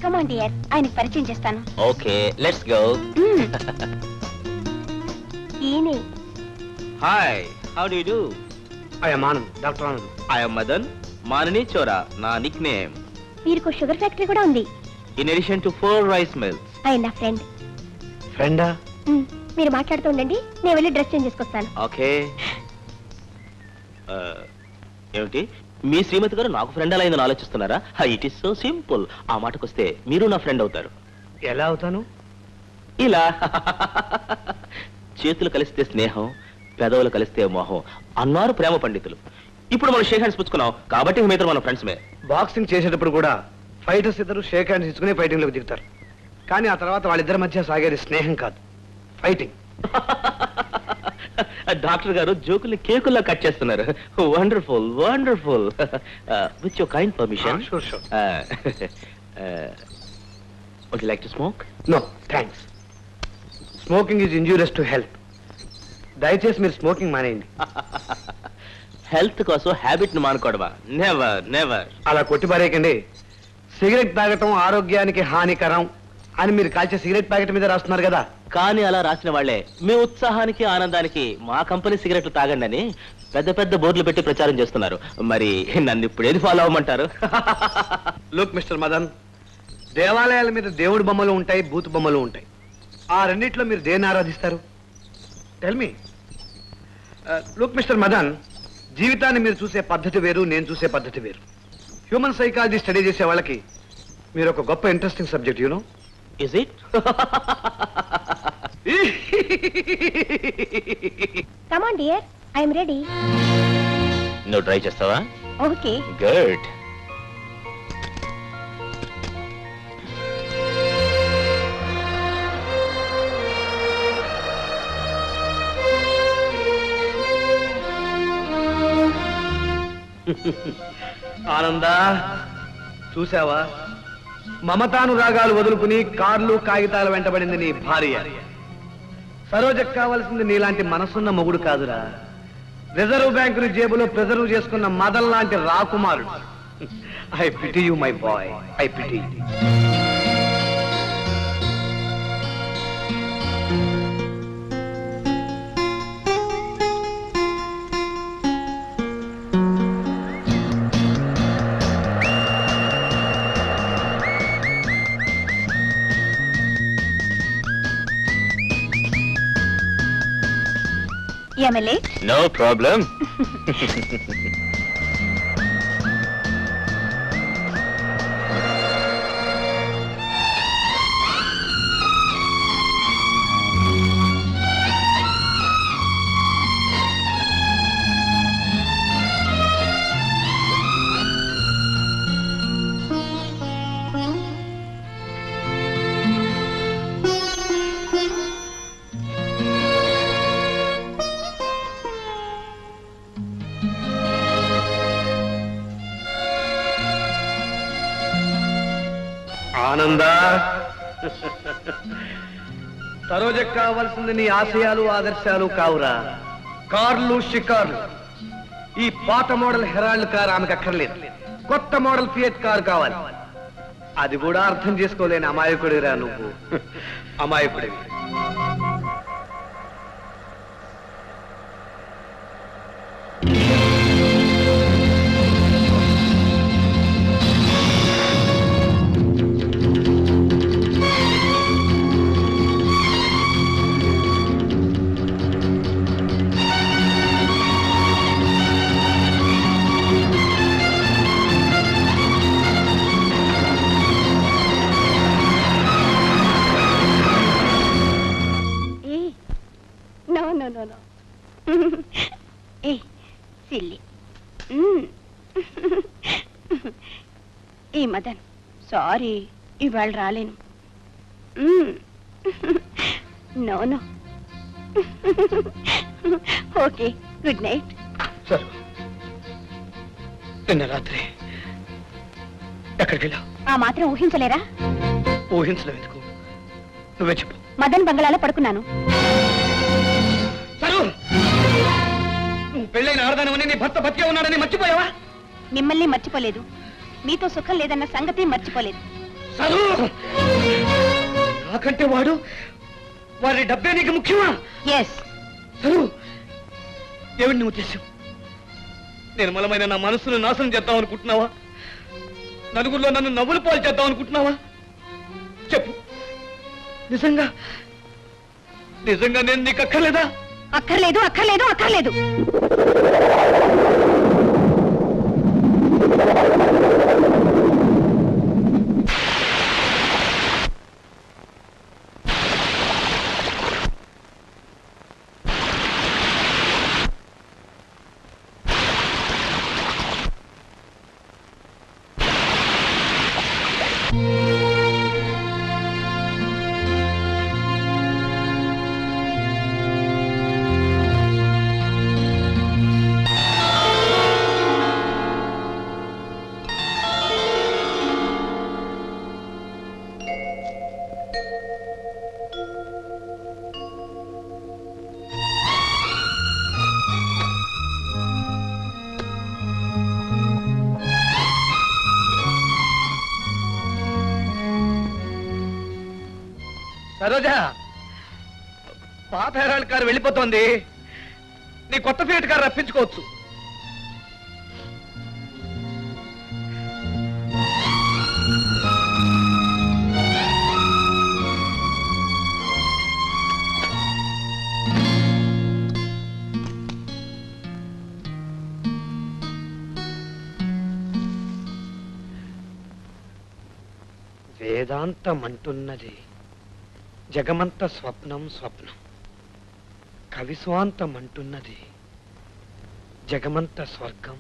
Come on dear, ఆయనకి పరిచయం చేస్తాను. Okay, let's go. ఈయనే. Hi, how do you do? I am Anand, doctor Anand. I am Madan, మానని చోరా నా నిక్ నేమ్. వీరికి షుగర్ ఫ్యాక్టరీ కూడా ఉంది. In addition to 4 rice mills. ఆయన నా ఫ్రెండ్. ఫ్రెండా? మీరు మాట్లాడుతూ ఉండండి, నేను వెళ్ళి డ్రెస్ చేంజ్ చేసుకొస్తాను. ఓకే. ఏమిటి మీ శ్రీమతి గారు నాకు ఫ్రెండ్ అలా అయిందని ఆలోచిస్తున్నారా? It is so simple. ఆ మాటకొస్తే మీరు నా ఫ్రెండ్ అవుతారు. ఎలా అవుతాను? ఇలా చేతులు కలిస్తే స్నేహం, పెదవులు కలిస్తే మోహం అన్నారు ప్రేమ పండితులు. ఇప్పుడు మనం షేక్ హ్యాండ్స్ పుచ్చుకున్నాం కాబట్టి మీ ఇద్దరు మన ఫ్రెండ్స్మే. బాక్సింగ్ చేసేటప్పుడు కూడా ఫైటర్స్ ఇద్దరు షేక్ హ్యాండ్స్ ఇచ్చుకుని ఫైటింగ్ లోకి దిగుతారు. కానీ ఆ తర్వాత వాళ్ళిద్దరి మధ్య సాగేది స్నేహం కాదు, ఫైటింగ్. డాక్టర్ గారు జోకుల్ని కేకుల్లా కట్ చేస్తున్నారు. Wonderful wonderful. With your kind permission. Sure, sure. Would you like to smoke? No thanks. Smoking is injurious to health. దయచేసి మీరు స్మోకింగ్ మానేయండి. హెల్త్ కోసం హ్యాబిట్ ని మానుకోవడమా? Never never. అలా కొట్టిపారేయకండి. సిగరెట్ తాగటం ఆరోగ్యానికి హానికరం అని మీరు కాల్చే సిగరెట్ ప్యాకెట్ మీద రాస్తున్నారు కదా. కానీ అలా రాసిన వాళ్లే మీ ఉత్సాహానికి ఆనందానికి మా కంపెనీ సిగరెట్లు తాగండి అని పెద్ద పెద్ద బోర్డులు పెట్టి ప్రచారం చేస్తున్నారు. మరి నన్ను ఇప్పుడు ఏది ఫాలో అవ్వమంటారు? లుక్ మిస్టర్ మదన్, దేవాలయాల మీద దేవుడి బొమ్మలు ఉంటాయి, బూతు బొమ్మలు ఉంటాయి. ఆ రెండిట్లో మీరు దేన్ని ఆరాధిస్తారు? Tell me. Look mister Madan, జీవితాన్ని మీరు చూసే పద్ధతి వేరు, నేను చూసే పద్ధతి వేరు. హ్యూమన్ సైకాలజీ స్టడీ చేసే వాళ్ళకి మీరు ఒక గొప్ప interesting subject. You know is it? Come on dear, I am ready. నువ్వు ట్రై చేస్తావా? ఓకే. గుడ్. ఆనందా, చూసావా? మమతానురాగాలు వదులుకుని కార్లు కాగితాలు వెంటబడింది నీ భార్య. సరోజకు కావాల్సింది నీలాంటి మనసున్న మొగుడు కాదురా, రిజర్వ్ బ్యాంకుని జేబులో ప్రిజర్వ్ చేసుకున్న మదన్ లాంటి రాకుమారుడు. I pity you my boy, I pity. MLA, no problem. ఆనందా, సరోజకు కావాల్సింది నీ ఆశయాలు ఆదర్శాలు కావురా, కార్లు షికార్లు. ఈ పాత మోడల్ హెరాల్డ్ కార్ ఆమెకు అక్కర్లేదు, కొత్త మోడల్ ఫియట్ కార్ కావాలి. అది కూడా అర్థం చేసుకోలేని అమాయకుడిరా నువ్వు, అమాయకుడివి. ఏ సిల్లి. ఏ మదన్, సారీ, ఇవాళ రాలేను. No no. Okay, good night. Sir, నిన్న రాత్రి ఎక్కడికి వెళ్ళావు? ఆ మాత్రం ఊహించలేరా? ఊహించడం ఎందుకు, నువ్వే చెప్పు. మదన్ బంగళాలో పడుకున్నాను. పెళ్ళైన ఆడదానమని నీ భర్త బతికే ఉన్నాడని మర్చిపోయావా? మిమ్మల్ని మర్చిపోలేదు, మీతో సుఖం లేదన్న సంగతి మర్చిపోలేదు. సరు నాకంటే వారి డబ్బే నీకు ముఖ్యమా? ఎస్. సరు ఏమిటి నీ ఉద్దేశం? నిర్మలమైన నా మనసును నాశనం చేద్దాం అనుకుంటున్నావా? నలుగురిలో నన్ను నవ్వులు పాలు చేద్దాం అనుకుంటున్నావా? చెప్పు, నిజంగా నిజంగా నేను నీకు అక్కర్లేదా? అక్కర్లేదు, అక్కర్లేదు, అక్కర్లేదు. సరోజా, పాత హెరాల్డ్ కారు వెళ్ళిపోతోంది. నీ కొత్త ఫియట్ కారు రప్పించుకోవచ్చు. వేదాంతం అంటున్నది జగమంత స్వప్నం స్వప్నం, కవిస్వాంతం అంటున్నది జగమంత స్వర్గం.